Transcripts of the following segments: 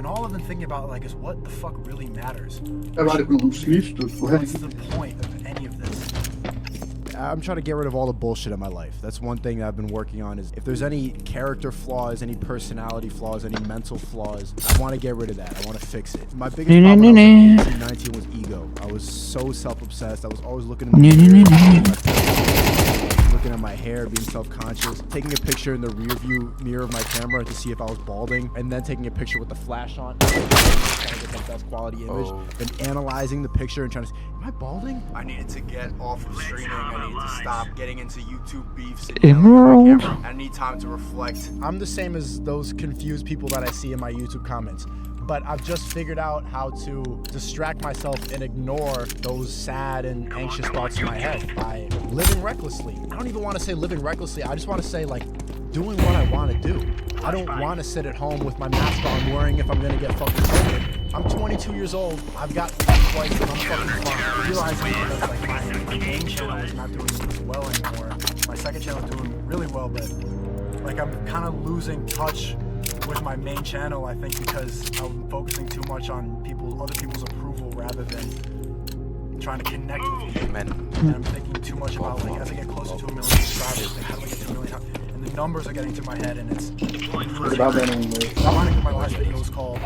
And all I've been thinking about like is what the fuck really matters. What's the point of any of this? I'm trying to get rid of all the bullshit in my life. That's one thing that I've been working on is if there's any character flaws, any personality flaws, any mental flaws, I want to get rid of that. I want to fix it. My biggest problem when I was 18, 19 was ego. I was so self-obsessed. I was always looking in the mirror, looking at my hair, being self-conscious, taking a picture in the rear view mirror of my camera to see if I was balding, and then taking a picture with the flash on, trying to get the best quality image, then analyzing the picture and trying to see, am I balding? I needed to get off of streaming. I needed to stop getting into YouTube beefs. Emerald. I need time to reflect. I'm the same as those confused people that I see in my YouTube comments. But I've just figured out how to distract myself and ignore those sad and anxious thoughts in my head by living recklessly. I don't even want to say living recklessly. I just want to say like doing what I want to do. I don't want to sit at home with my mask on worrying if I'm going to get fucking COVID. I'm 22 years old. I've got flights and I'm fucking fine. Realizing that like my main channel is not doing as well anymore. My second channel is doing really well, but like I'm kind of losing touch with my main channel, I think, because I'm focusing too much on other people's approval rather than trying to connect with people. And I'm thinking too much about like as I get closer to 1 million subscribers, like how do I get to 1 million? And the numbers are getting to my head, and it's. My last video was called.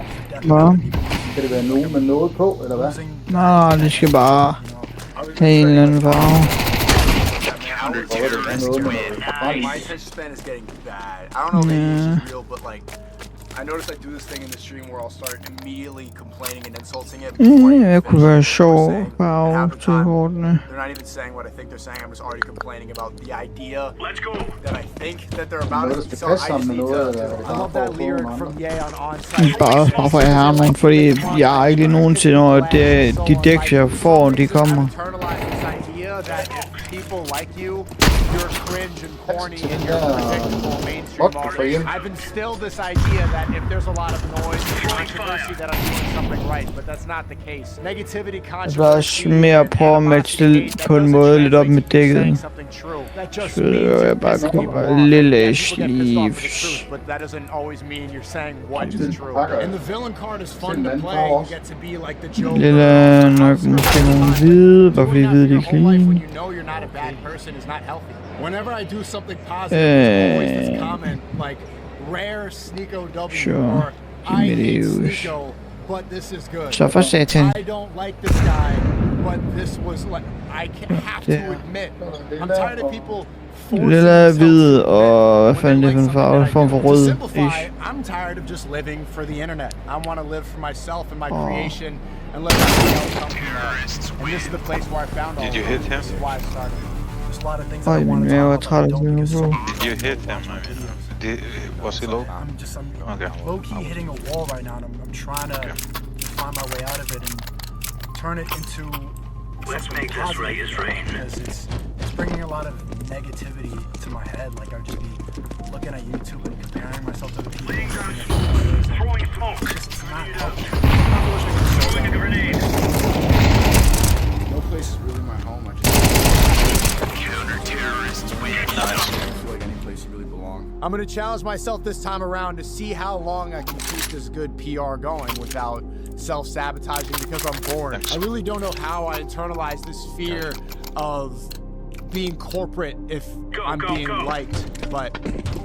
Kan det være nogen med noget på, eller hvad? Nå, det skal bare have en eller anden farve. My attention span is getting bad. I don't know if maybe it's real, but like, I noticed I do this thing in the stream where I'll start immediately complaining and insulting it. Jeg kunne være sjov farve til kortene. They're not even saying what I think they're saying. I'm just already complaining about the idea that I think that they're about. So I just need to. I love that lyric from Ye on Onsite. Bare for jeg har nogen, fordi jeg har ikke nogensinde, når de dæk jeg får, de kommer. People like you, you're cringe and corny and you're predictable mainstream artist. I've instilled this idea that if there's a lot of noise and controversy that I'm doing something right, but that's not the case. Negativity, controversy, jeg mere prøve at matche det på en måde lidt op med dækket. Så jeg bare køber lille sleeves. But that doesn't always mean you're saying what is true. And the villain card is fun to play. You get to be like the Joker. Lille nok måske nogle hvide, bare fordi hvide de er clean. A bad person is not healthy. Whenever I do something positive, there's always this comment like rare Sneeko W or I hate Sneeko, but this is good. Så for satan. I don't like this guy, but this was like I have to admit. I'm tired of people lille hvid og hvad fanden det for en farve, form for rød. I'm tired of just living for the internet. I want to live for myself and my creation. And let everything else come from there. And this is the place where I found all. Did you hit him? This is why I started. There's a lot of things I want to talk about. Did you hit him? Was he low? I'm low-key hitting a wall right now, and I'm trying to find my way out of it and turn it into something positive. Because it's bringing a lot of negativity to my head. Like I'll just be looking at YouTube and comparing myself to the people. Throwing smoke. It's not helping. No place is really my home. I just counter-terrorists win. Nice. I don't feel like any place really belong. I'm gonna challenge myself this time around to see how long I can keep this good PR going without self-sabotaging because I'm bored. I really don't know how I internalize this fear of being corporate if I'm being liked, but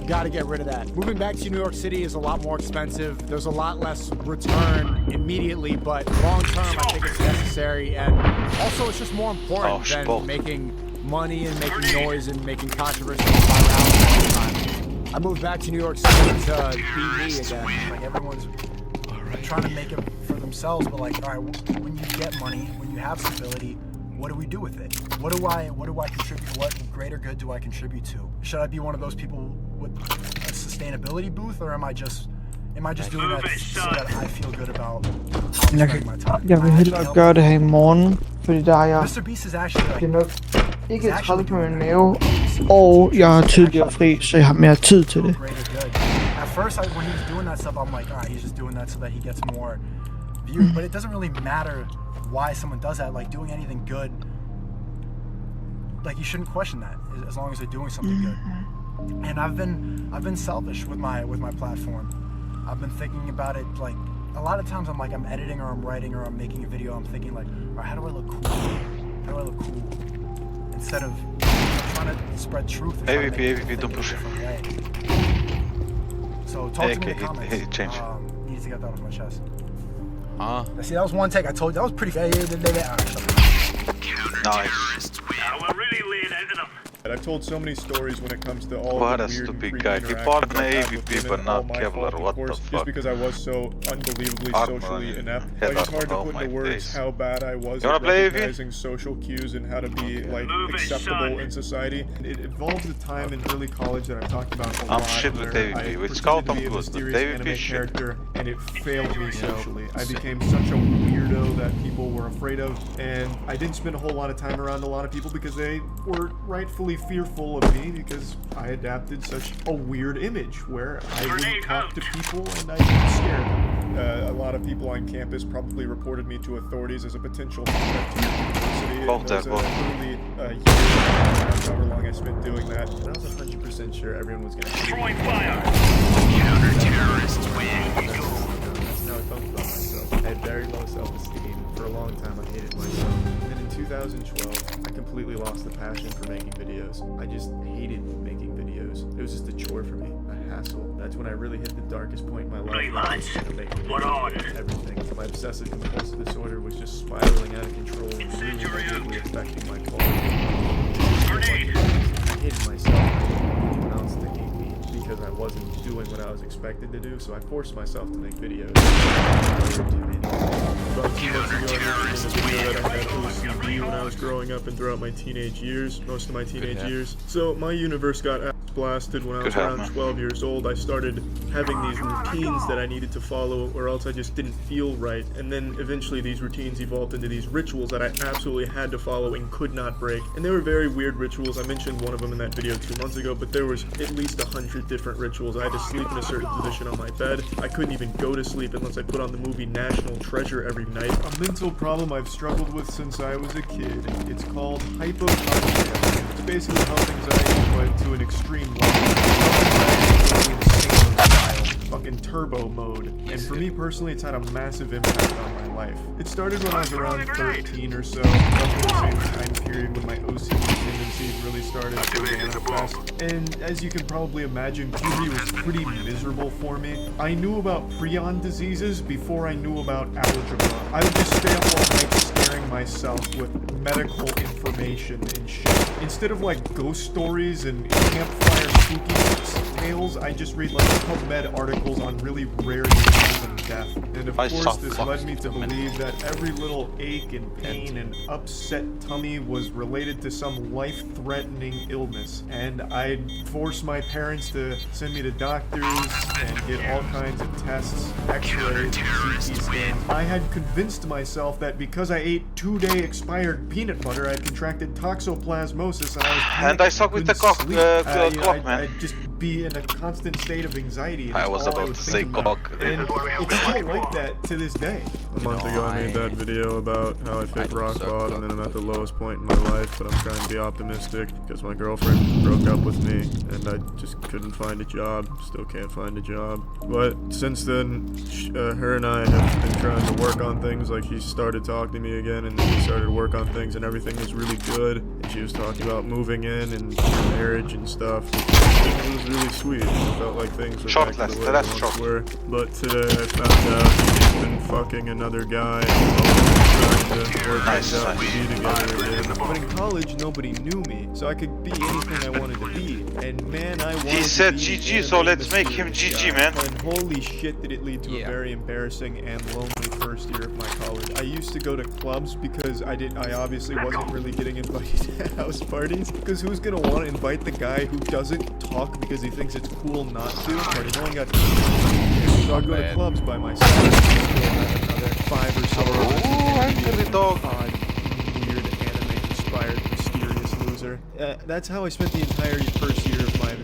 gotta get rid of that. Moving back to New York City is a lot more expensive. There's a lot less return immediately, but long term I think it's necessary, and also it's just more important than making money and making noise and making controversy all the time. I moved back to New York City to be me again. Like everyone's trying to make it for themselves, but like, all right, when you get money, when you have stability, what do we do with it? What do I contribute? What greater good do I contribute to? Should I be one of those people with a sustainability booth, or am I just doing that so that I feel good about how I'm spending my time? Jeg vil hellere gøre det her i morgen, fordi der er jeg nok ikke træt på min mave, og jeg har tidligere fri, så jeg har mere tid til det. At first, when he was doing that stuff, I'm like, alright, he's just doing that so that he gets more views. But it doesn't really matter why someone does that. Like doing anything good, like you shouldn't question that as long as they're doing something good. And I've been selfish with my platform. I've been thinking about it like a lot of times I'm editing or I'm writing or I'm making a video, I'm thinking like, all right, how do I look cool? How do I look cool? Instead of trying to spread truth. and trying to make AVP, people don't think push in a him. different way. So talk to me in the comments. Hey, change. Need to get that off my chest. Huh? See, that was one take. I told you that was pretty fair. Nice. Now we're really laying into them. I've told so many stories when it comes to all What the a weird and stupid creepy guy. He interactions fought an I've had with AVP, women, but not all my Kevlar. fault, of What the course, fuck? Just because I was so unbelievably Armor socially on inept. head Like, it's hard to armor, put oh into my words days. how bad I was You at wanna play AV? recognizing social cues and how to be like Move it, acceptable son. in society. It involved a time in early college that I've talked about a I'm lot. shit with where AVP. I With pretended Scout, to I'm be a good, but mysterious AVP anime shit. character, and it failed me socially. I became such a weirdo that people were afraid of, and I didn't spend a whole lot of time around a lot of people because they were rightfully fearful of me because I adapted such a weird image where I wouldn't talk to people and I didn't scare them. A lot of people on campus probably reported me to authorities as a potential threat to the university. Both And there, those, both. early years, however long I spent doing that, and I was 100% sure everyone was going to Throwing fire. Counter-terrorists win. That's how I felt about myself. I had very low self-esteem. For a long time, I hated myself. And then in 2012, I completely lost the passion for making videos. I just hated making videos. It was just a chore for me, a hassle. That's when I really hit the darkest point in my life. Right, lads. Making What on? everything. My obsessive compulsive disorder was just spiraling out of control and really negatively affecting my quality. Grenade. I hated myself. I didn't want anyone else to hate me because I wasn't doing what I was expected to do, so I forced myself to make videos. About 2 months ago, I mentioned in a video that I had OCD when I was growing up and throughout my teenage years, most of my teenage years. So my universe got ass blasted when I was Good help, around man. 12 years old. I started having these routines that I needed to follow or else I just didn't feel right. And then eventually these routines evolved into these rituals that I absolutely had to follow and could not break. And they were very weird rituals. I mentioned one of them in that video 2 months ago, but there was at least 100 different rituals. I had to sleep in a certain position on my bed. I couldn't even go to sleep unless I put on the movie National Treasure every night. A mental problem I've struggled with since I was a kid. It's called hypochondria. It's basically health anxiety, but to an extreme level. Fucking turbo mode. And for me personally, it's had a massive impact on my life. It started when I was around 13 or so, roughly the same time period when my OCD tendencies really started to manifest. And as you can probably imagine, puberty was pretty miserable for me. I knew about prion diseases before I knew about algebra. I would just stay up all night scaring myself with medical information and shit. Instead of like ghost stories and campfire spooky tales, I just read like PubMed articles on really rare diseases and death. And of I course, saw this led me to believe that every little ache and pain and upset tummy was related to some life-threatening illness. And I'd force my parents to send me to doctors and get all kinds of tests, x-rays, CT scans. I had convinced myself that because I ate 2-day expired peanut butter, I'd contracted toxoplasmosis and I was And I suck with the couldn't cock, sleep. clock, man. I'd just be in a constant state of anxiety. and I that's was all about would to think say about. cock. And it's still like that to this day. A month ago, I made that video about how I hit rock bottom and I'm at the lowest point in my life, but I'm trying to be optimistic because my girlfriend broke up with me and I just couldn't find a job. Still can't find a job. But since then, her and I have been trying to work on things. Like, she started talking to me again and we started to work on things and everything was really good. And she was talking about moving in and marriage and stuff. It was really sweet. It felt like things were Short back to last, the way that's they short. once were. But today I found out she's been fucking another guy. Trying to work Nice, things out and nice. be together again. But in college, nobody knew me, so I could be anything I wanted to be. And man, I wanted He said to be GG, an so anime let's make him mysterious GG, guy. man. And holy shit, did it lead to a very embarrassing and lonely first year of my college. I used to go to clubs because I obviously wasn't really getting invited to house parties. Because who's gonna want to invite the guy who doesn't talk because he thinks it's cool not to? Party. No one got to. So I'd go to clubs by myself. Another 5 or so. angry dog. Odd, weird, anime-inspired, mysterious loser. That's how I spent the entire first year of my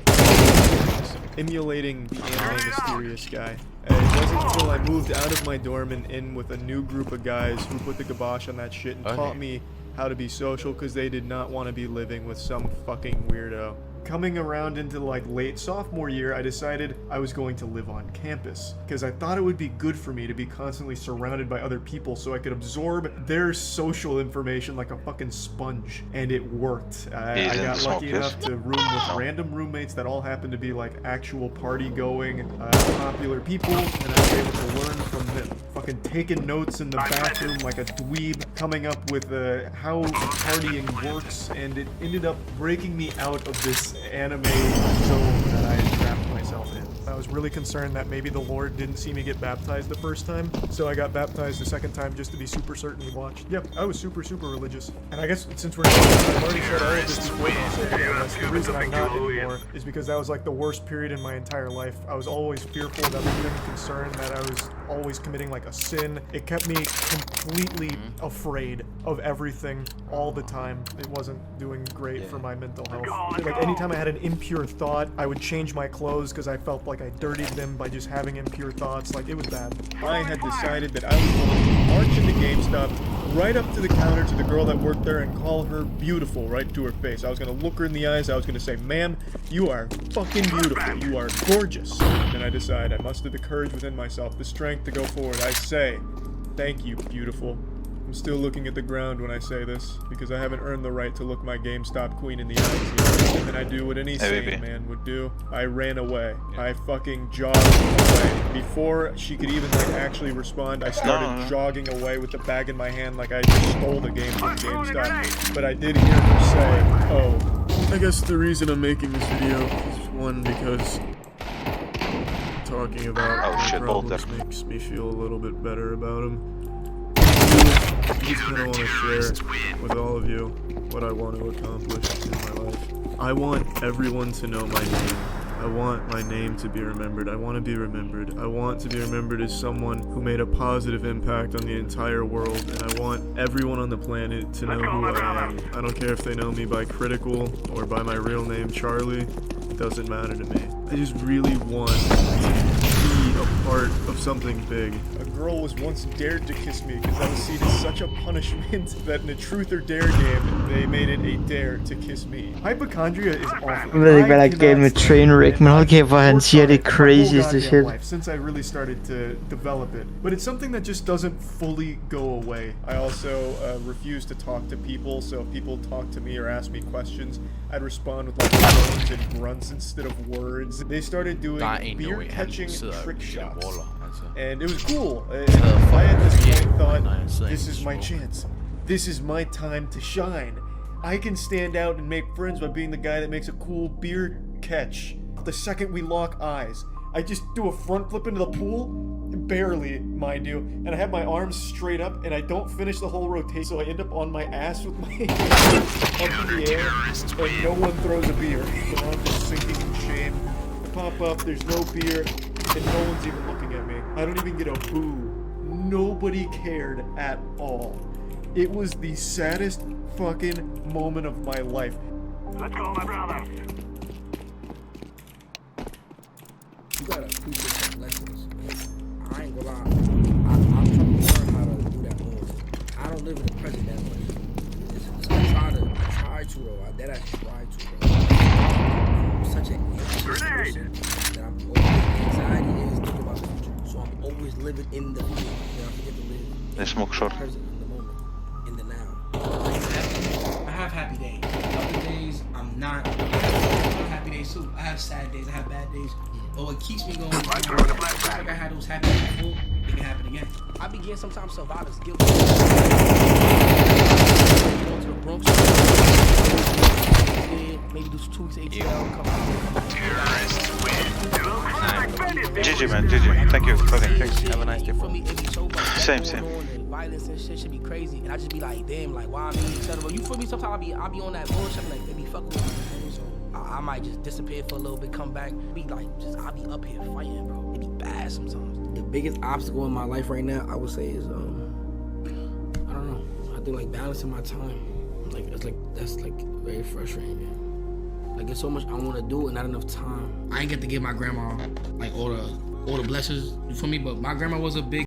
emulating the anime mysterious guy. It wasn't until I moved out of my dorm and in with a new group of guys who put the kibosh on that shit and taught me how to be social because they did not want to be living with some fucking weirdo. coming around into like late sophomore year, I decided I was going to live on campus because I thought it would be good for me to be constantly surrounded by other people so I could absorb their social information like a fucking sponge. And it worked. I got lucky enough to room with random roommates that all happened to be like actual party going, popular people, and I was able to learn from them. Fucking taking notes in the bathroom like a dweeb, coming up with how partying works, and it ended up breaking me out of this anime zone that I had trapped myself in. I was really concerned that maybe the Lord didn't see me get baptized the first time, so I got baptized the second time just to be super certain he watched. Yep, I was super religious. And I guess since we're I've already said all of this before, the reason I'm not anymore is because that was like the worst period in my entire life. I was always fearful of everything, concerned that I was always committing like a sin. It kept me completely afraid of everything all the time. It wasn't doing great for my mental health. Like anytime I had an impure thought, I would change my clothes because I felt like I dirtied them by just having impure thoughts. Like, it was bad. I had decided that I was going to march into GameStop, right up to the counter to the girl that worked there and call her beautiful right to her face. I was going to look her in the eyes. I was going to say, ma'am, you are fucking beautiful. You are gorgeous. Then I decided I mustered the courage within myself, the strength to go forward. I say, thank you, beautiful. I'm still looking at the ground when I say this, because I haven't earned the right to look my GameStop queen in the eyes yet. And I do what any sane man would do. I ran away. I fucking jogged away. Before she could even like actually respond, I started jogging away with the bag in my hand like I just stole the game from GameStop. But I did hear her say, oh, I guess the reason I'm making this video is one, because talking about my problems makes me feel a little bit better about them. I just kind of want to share with all of you what I want to accomplish in my life. I want everyone to know my name. I want my name to be remembered. I want to be remembered. I want to be remembered as someone who made a positive impact on the entire world, and I want everyone on the planet to know who I am. I don't care if they know me by Critical or by my real name, Charlie. It doesn't matter to me. I just really want to be a part of something big. A girl was once dared to kiss me because I was seen as such a punishment that in a truth or dare game, they made it a dare to kiss me. Hypochondria is awful. Jeg ved ikke, hvad der er galt med Trainwreck, men hold kæft, hvor han siger det crazieste shit. Since I really started to develop it. But it's something that just doesn't fully go away. I also refuse to talk to people, so if people talk to me or ask me questions, I'd respond with like groans and grunts instead of words. They started doing beer catching trick shots. And it was cool. I at this point thought, this is my chance. This is my time to shine. I can stand out and make friends by being the guy that makes a cool beer catch. The second we lock eyes, I just do a front flip into the pool, barely, mind you, and I have my arms straight up, and I don't finish the whole rotation, so I end up on my ass with my hands up in the air, and no one throws a beer, so I'm just sinking in shame. I pop up, there's no beer, and no one's even looking at me. I don't even get a boo. Nobody cared at all. It was the saddest fucking moment of my life. Let's go, my brother. You gotta appreciate the lessons. I ain't gonna lie. I'm trying to learn how to do that more. I don't live in the present that much. I try to though. I try to though. I'm such an anxious person that I'm always anxiety is thinking about the future. So I'm always living in the future. And I forget to live in the present, in the moment, in the now. I have happy days. Other days I'm not. I have happy days too. I have sad days. I have bad days. But what keeps me going, like I had those happy days before, it can happen again. I begin sometimes survivors guilt. Go to the Bronx. Maybe do 2 weeks ATL. Come out. GG man, GG. Thank you. Okay, thanks. Have a nice day, bro. Same. Violence and shit should be crazy, and I just be like, damn, like why me, etc. You feel me? Sometimes I be on that bullshit, like they be fucking with me. So I might just disappear for a little bit, come back, be like, I be up here fighting, bro. It be bad sometimes. The biggest obstacle in my life right now, I would say, is I don't know. I think like balancing my time. Like that's very frustrating, man. Like there's so much I want to do and not enough time. I ain't get to give my grandma like all the blessings for me, but my grandma was a big